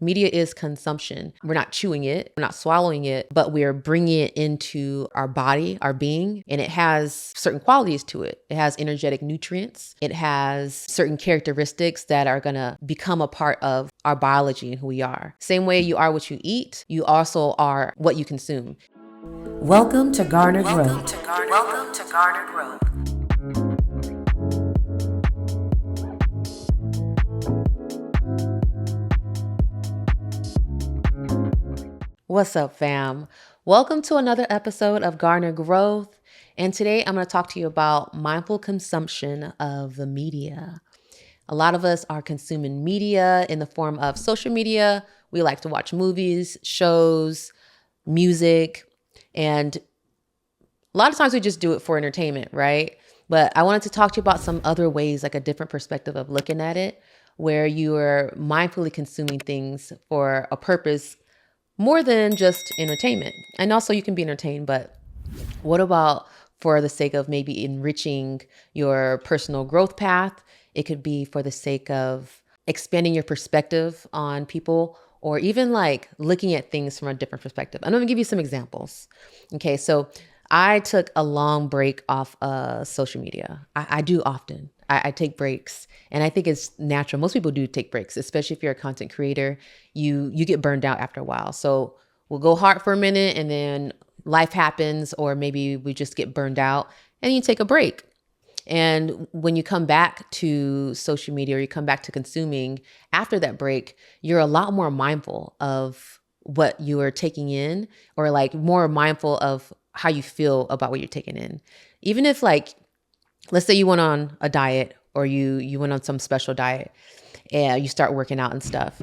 Media is consumption. We're not chewing it, we're not swallowing it, but we're bringing it into our body, our being, and it has certain qualities to it. It has energetic nutrients. It has certain characteristics that are going to become a part of our biology and who we are. Same way you are what you eat, you also are what you consume. Welcome to Garner Growth. Welcome to Garner Growth. What's up, fam? Welcome to another episode of Garner Growth. And today I'm going to talk to you about mindful consumption of the media. A lot of us are consuming media in the form of social media. We like to watch movies, shows, music, and a lot of times we just do it for entertainment, right? But I wanted to talk to you about some other ways, like a different perspective of looking at it, where you are mindfully consuming things for a purpose more than just entertainment. And also you can be entertained, but what about for the sake of maybe enriching your personal growth path? It could be for the sake of expanding your perspective on people, or even like looking at things from a different perspective. I'm going to give you some examples. Okay, so I took a long break off social media. I do often. I take breaks, and I think it's natural. Most people do take breaks, especially if you're a content creator. You get burned out after a while. So we'll go hard for a minute, and then life happens, or maybe we just get burned out, and you take a break. And when you come back to social media, or you come back to consuming after that break, you're a lot more mindful of what you are taking in, or like more mindful of how you feel about what you're taking in. Even if, like, let's say you went on a diet, or you went on some special diet and you start working out and stuff.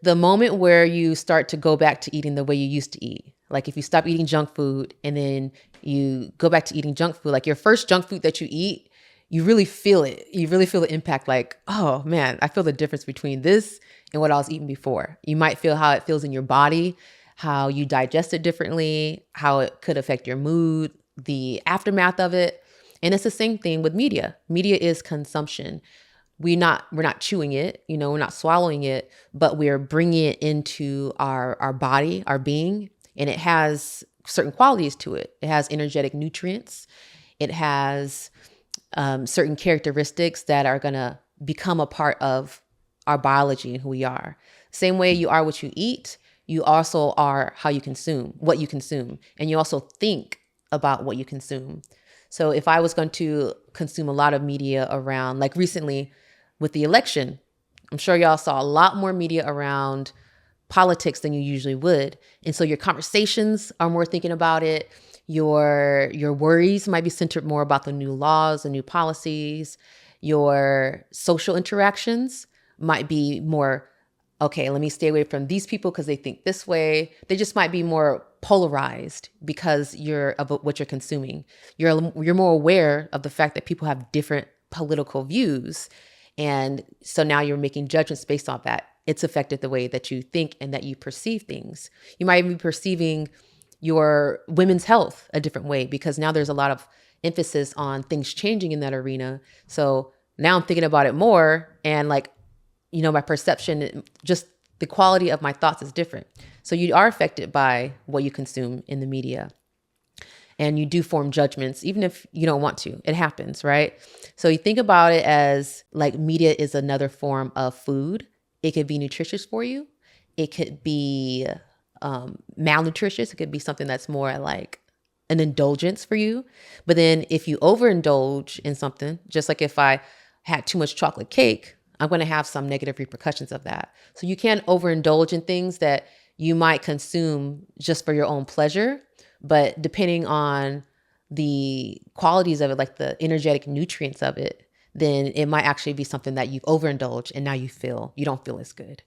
The moment where you start to go back to eating the way you used to eat, like if you stop eating junk food and then you go back to eating junk food, like your first junk food that you eat, you really feel it. You really feel the impact, like, oh man, I feel the difference between this and what I was eating before. You might feel how it feels in your body, how you digest it differently, how it could affect your mood, the aftermath of it. And it's the same thing with media. Media is consumption. We're not chewing it, we're not swallowing it, but we're bringing it into our body, our being, and it has certain qualities to it. It has energetic nutrients. It has certain characteristics that are going to become a part of our biology and who we are. Same way you are what you eat, you also are how you consume, what you consume, and you also think about what you consume. So if I was going to consume a lot of media around, like recently with the election, I'm sure y'all saw a lot more media around politics than you usually would. And so your conversations are more thinking about it. Your worries might be centered more about the new laws, the new policies. Your social interactions might be more, okay, let me stay away from these people because they think this way. They just might be more polarized because of what you're consuming. You're more aware of the fact that people have different political views. And so now you're making judgments based on that. It's affected the way that you think and that you perceive things. You might even be perceiving your women's health a different way because now there's a lot of emphasis on things changing in that arena. So now I'm thinking about it more, and like, my perception, just the quality of my thoughts is different. So you are affected by what you consume in the media. And you do form judgments, even if you don't want to. It happens, right? So you think about it as like media is another form of food. It could be nutritious for you. It could be malnutritious. It could be something that's more like an indulgence for you. But then if you overindulge in something, just like if I had too much chocolate cake, I'm going to have some negative repercussions of that. So you can't overindulge in things that you might consume just for your own pleasure. But depending on the qualities of it, like the energetic nutrients of it, then it might actually be something that you've overindulged and now you don't feel as good.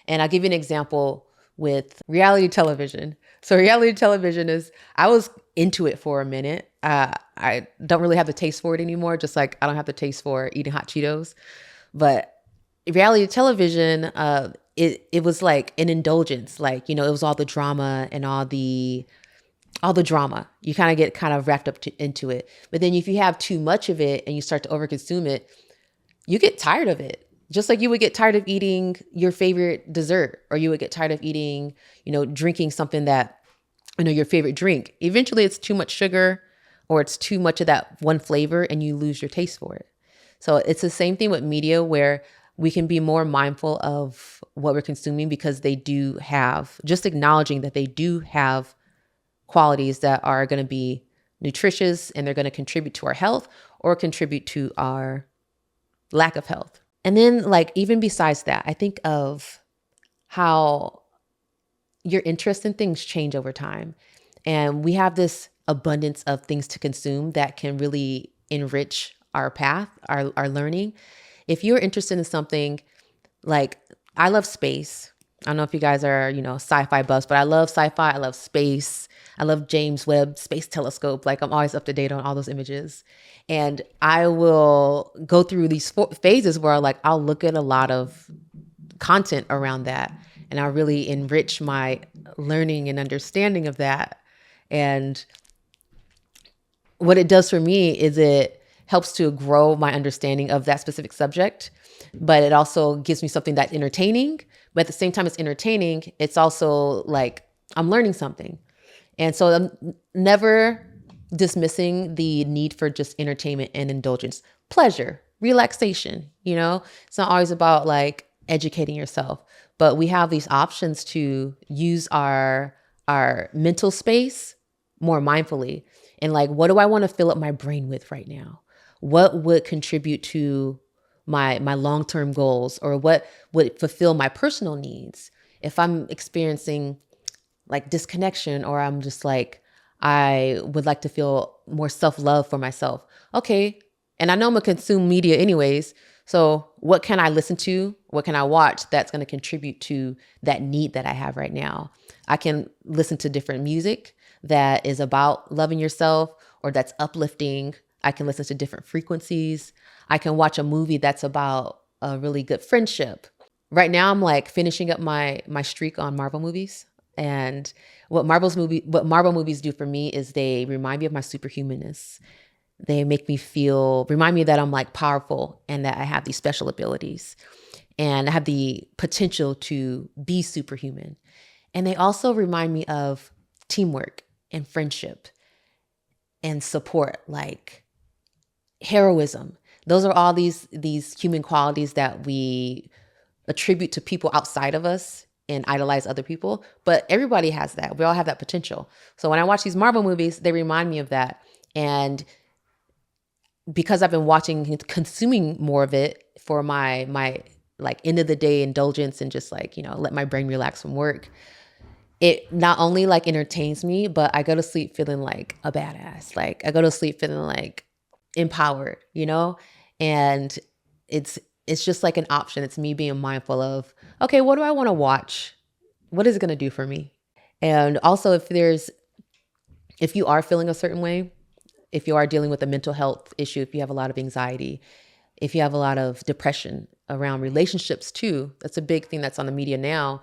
And I'll give you an example with reality television. So reality television I was into it for a minute. I don't really have the taste for it anymore, just like I don't have the taste for eating hot Cheetos. But reality television, it was like an indulgence. Like, it was all the drama and all the drama. You kind of get wrapped up into it. But then if you have too much of it and you start to overconsume it, you get tired of it. Just like you would get tired of eating your favorite dessert, or you would get tired of eating, drinking something that, your favorite drink. Eventually it's too much sugar or it's too much of that one flavor and you lose your taste for it. So it's the same thing with media, where we can be more mindful of what we're consuming, because they do have, just acknowledging that they do have qualities that are going to be nutritious and they're going to contribute to our health or contribute to our lack of health. And then, like, even besides that, I think of how your interest in things change over time. And we have this abundance of things to consume that can really enrich our path, our learning. If you're interested in something, like, I love space. I don't know if you guys are, sci-fi buffs, but I love sci-fi. I love space. I love James Webb Space Telescope. Like, I'm always up to date on all those images. And I will go through these phases where I'll look at a lot of content around that, and I really enrich my learning and understanding of that. And what it does for me is it helps to grow my understanding of that specific subject, but it also gives me something that's entertaining. But at the same time it's entertaining, it's also like I'm learning something. And so I'm never dismissing the need for just entertainment and indulgence, pleasure, relaxation. It's not always about like educating yourself, but we have these options to use our mental space more mindfully. And like, what do I want to fill up my brain with right now? What would contribute to my long-term goals, or what would fulfill my personal needs? If I'm experiencing like disconnection, or I'm just like, I would like to feel more self-love for myself. Okay. And I know I'm gonna consume media anyways. So what can I listen to? What can I watch that's going to contribute to that need that I have right now? I can listen to different music that is about loving yourself or that's uplifting. I can listen to different frequencies. I can watch a movie that's about a really good friendship. Right now, I'm like finishing up my streak on Marvel movies. And what Marvel movies do for me is they remind me of my superhumanness. They make me remind me that I'm like powerful and that I have these special abilities and I have the potential to be superhuman. And they also remind me of teamwork and friendship and support, like heroism. Those are all these human qualities that we attribute to people outside of us and idolize other people. But everybody has that. We all have that potential. So when I watch these Marvel movies, they remind me of that. And because I've been consuming more of it for my like end of the day indulgence and just like, let my brain relax from work, it not only like entertains me, but I go to sleep feeling like a badass. Like I go to sleep feeling like empowered, and it's just like an option. It's me being mindful of, okay, what do I want to watch? What is it going to do for me? And also if you are feeling a certain way, if you are dealing with a mental health issue, if you have a lot of anxiety, if you have a lot of depression around relationships too, that's a big thing that's on the media now.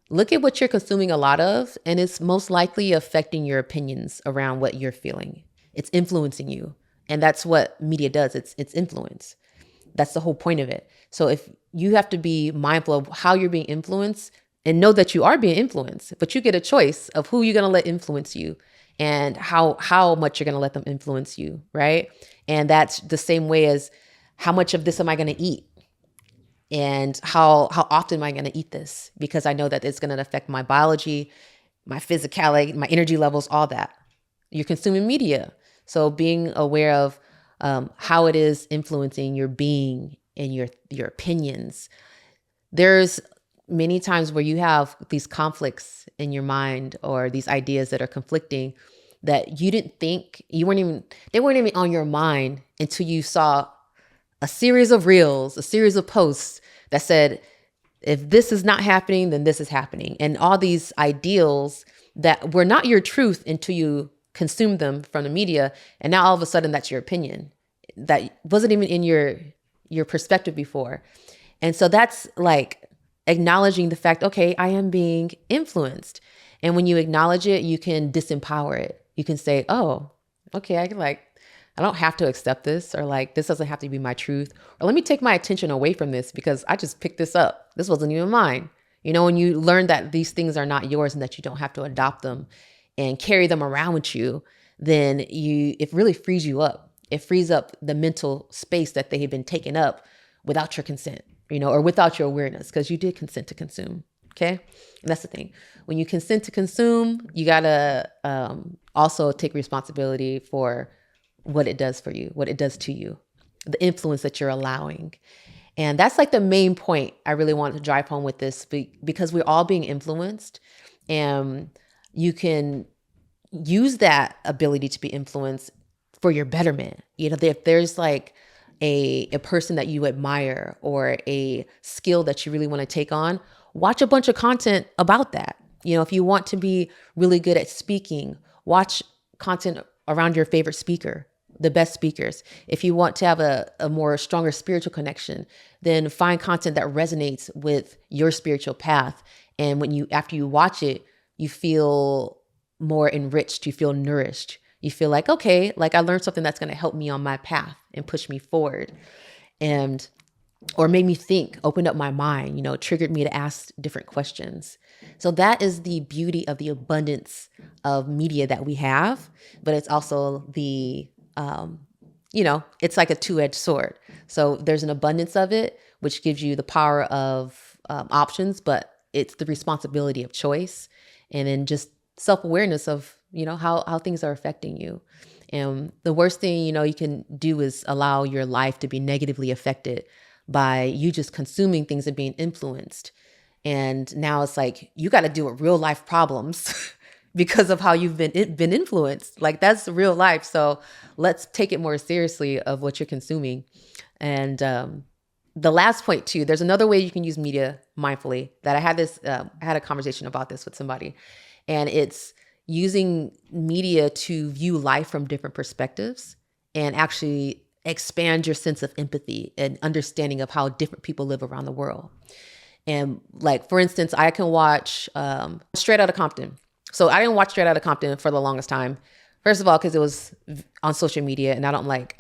Look at what you're consuming a lot of, and it's most likely affecting your opinions around what you're feeling. It's influencing you. And that's what media does. It's influence. That's the whole point of it. So if you have to be mindful of how you're being influenced and know that you are being influenced, but you get a choice of who you're going to let influence you and how much you're going to let them influence you, right? And that's the same way as how much of this am I going to eat? And how often am I going to eat this? Because I know that it's going to affect my biology, my physicality, my energy levels, all that. You're consuming media. So being aware of how it is influencing your being and your opinions. There's many times where you have these conflicts in your mind or these ideas that are conflicting that you didn't think, they weren't even on your mind until you saw a series of reels, a series of posts that said, if this is not happening, then this is happening. And all these ideals that were not your truth until you consumed them from the media. And now all of a sudden that's your opinion that wasn't even in your perspective before. And so that's like acknowledging the fact, okay, I am being influenced. And when you acknowledge it, you can disempower it. You can say, oh, okay, I I don't have to accept this, or like, this doesn't have to be my truth, or let me take my attention away from this because I just picked this up. This wasn't even mine. When you learn that these things are not yours and that you don't have to adopt them and carry them around with you, then it really frees you up. It frees up the mental space that they had been taken up without your consent, or without your awareness, because you did consent to consume. Okay. And that's the thing. When you consent to consume, you got to also take responsibility for what it does for you, what it does to you, the influence that you're allowing. And that's like the main point I really wanted to drive home with this, because we're all being influenced, and you can use that ability to be influenced for your betterment. If there's like a person that you admire or a skill that you really want to take on, watch a bunch of content about that. If you want to be really good at speaking, watch content around your favorite speaker, the best speakers. If you want to have a more stronger spiritual connection, then find content that resonates with your spiritual path. And after you watch it, you feel more enriched, you feel nourished. You feel like, okay, like I learned something that's going to help me on my path and push me forward. Or made me think, opened up my mind, triggered me to ask different questions. So that is the beauty of the abundance of media that we have, but it's also it's like a two-edged sword. So there's an abundance of it, which gives you the power of options, but it's the responsibility of choice. And then just self-awareness of, how things are affecting you. And the worst thing, you can do is allow your life to be negatively affected by you just consuming things and being influenced. And now it's like, you got to deal with real life problems because of how you've been influenced. Like, that's real life. So let's take it more seriously of what you're consuming. And the last point too, there's another way you can use media mindfully that I had a conversation about this with somebody, and it's using media to view life from different perspectives and actually expand your sense of empathy and understanding of how different people live around the world. And like, for instance, I can watch Straight Outta Compton. So I didn't watch Straight Outta Compton for the longest time. First of all, because it was on social media, and I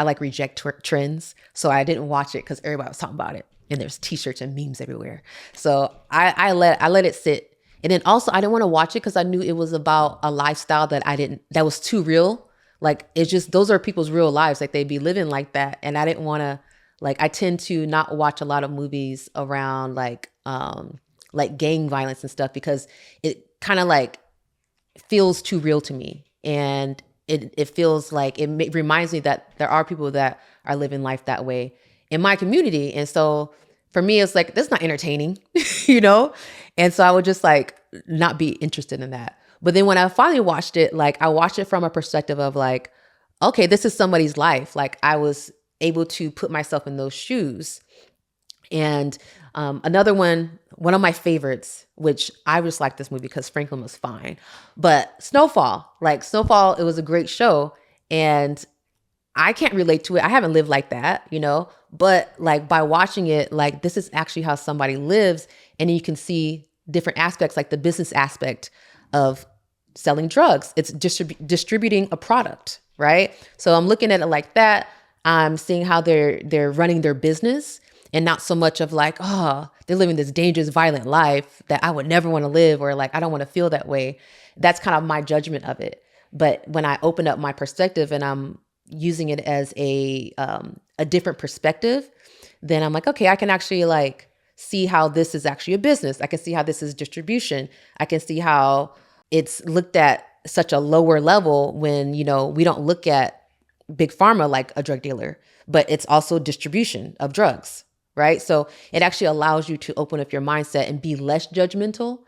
like reject trends. So I didn't watch it because everybody was talking about it, and there's t-shirts and memes everywhere. So I let it sit. And then also I didn't want to watch it because I knew it was about a lifestyle that was too real. Like, it's just, those are people's real lives. Like, they'd be living like that. And I didn't want to, I tend to not watch a lot of movies around like gang violence and stuff, because it kind of like feels too real to me. And it feels like reminds me that there are people that are living life that way in my community. And so for me, it's like, that's not entertaining, And so I would just like not be interested in that. But then when I finally watched it, like, I watched it from a perspective of like, okay, this is somebody's life. Like, I was able to put myself in those shoes. And another one of my favorites, which I just like this movie because Franklin was fine, but Snowfall, it was a great show. And I can't relate to it. I haven't lived like that, but like, by watching it, like, this is actually how somebody lives. And then you can see different aspects, like the business aspect of selling drugs. It's distributing a product, right? So I'm looking at it like that. I'm seeing how they're running their business, and not so much of like, oh, they're living this dangerous, violent life that I would never want to live, or like, I don't want to feel that way. That's kind of my judgment of it. But when I open up my perspective and I'm using it as a different perspective, then I'm like, okay, I can actually like see how this is actually a business. I can see how this is distribution. I can see how it's looked at such a lower level when, we don't look at big pharma like a drug dealer, but it's also distribution of drugs, right? So it actually allows you to open up your mindset and be less judgmental.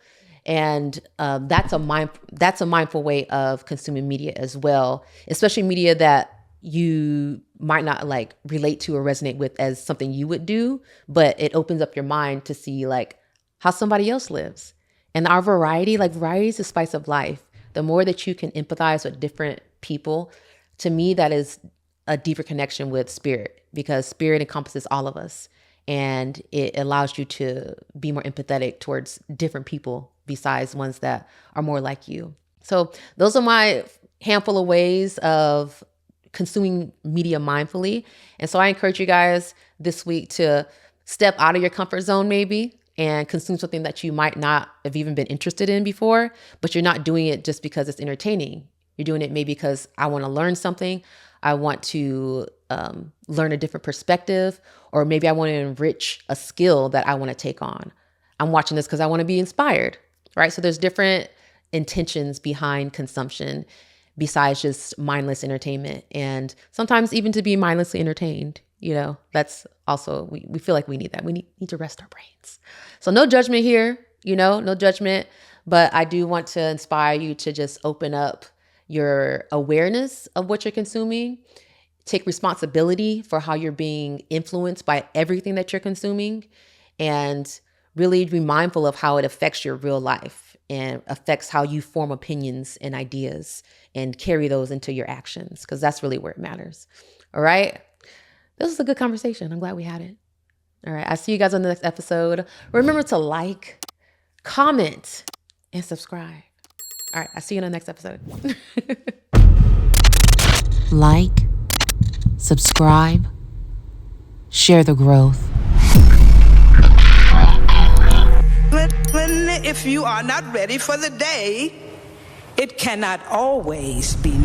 And that's a mindful way of consuming media as well, especially media that you might not like relate to or resonate with as something you would do, but it opens up your mind to see like how somebody else lives. And our variety is the spice of life. The more that you can empathize with different people, to me, that is a deeper connection with spirit, because spirit encompasses all of us. And it allows you to be more empathetic towards different people besides ones that are more like you. So those are my handful of ways of consuming media mindfully. And so I encourage you guys this week to step out of your comfort zone maybe and consume something that you might not have even been interested in before, but you're not doing it just because it's entertaining. You're doing it maybe because I want to learn something. I want to learn a different perspective, or maybe I want to enrich a skill that I want to take on. I'm watching this because I want to be inspired, right? So there's different intentions behind consumption besides just mindless entertainment, and sometimes even to be mindlessly entertained. That's also, we feel like we need that. We need to rest our brains. So no judgment here, no judgment, but I do want to inspire you to just open up your awareness of what you're consuming, take responsibility for how you're being influenced by everything that you're consuming, and really be mindful of how it affects your real life and affects how you form opinions and ideas and carry those into your actions, because that's really where it matters. All right. This was a good conversation. I'm glad we had it. All right. I'll see you guys on the next episode. Remember to like, comment, and subscribe. All right. I'll see you in the next episode. Like, subscribe, share the growth. If you are not ready for the day, it cannot always be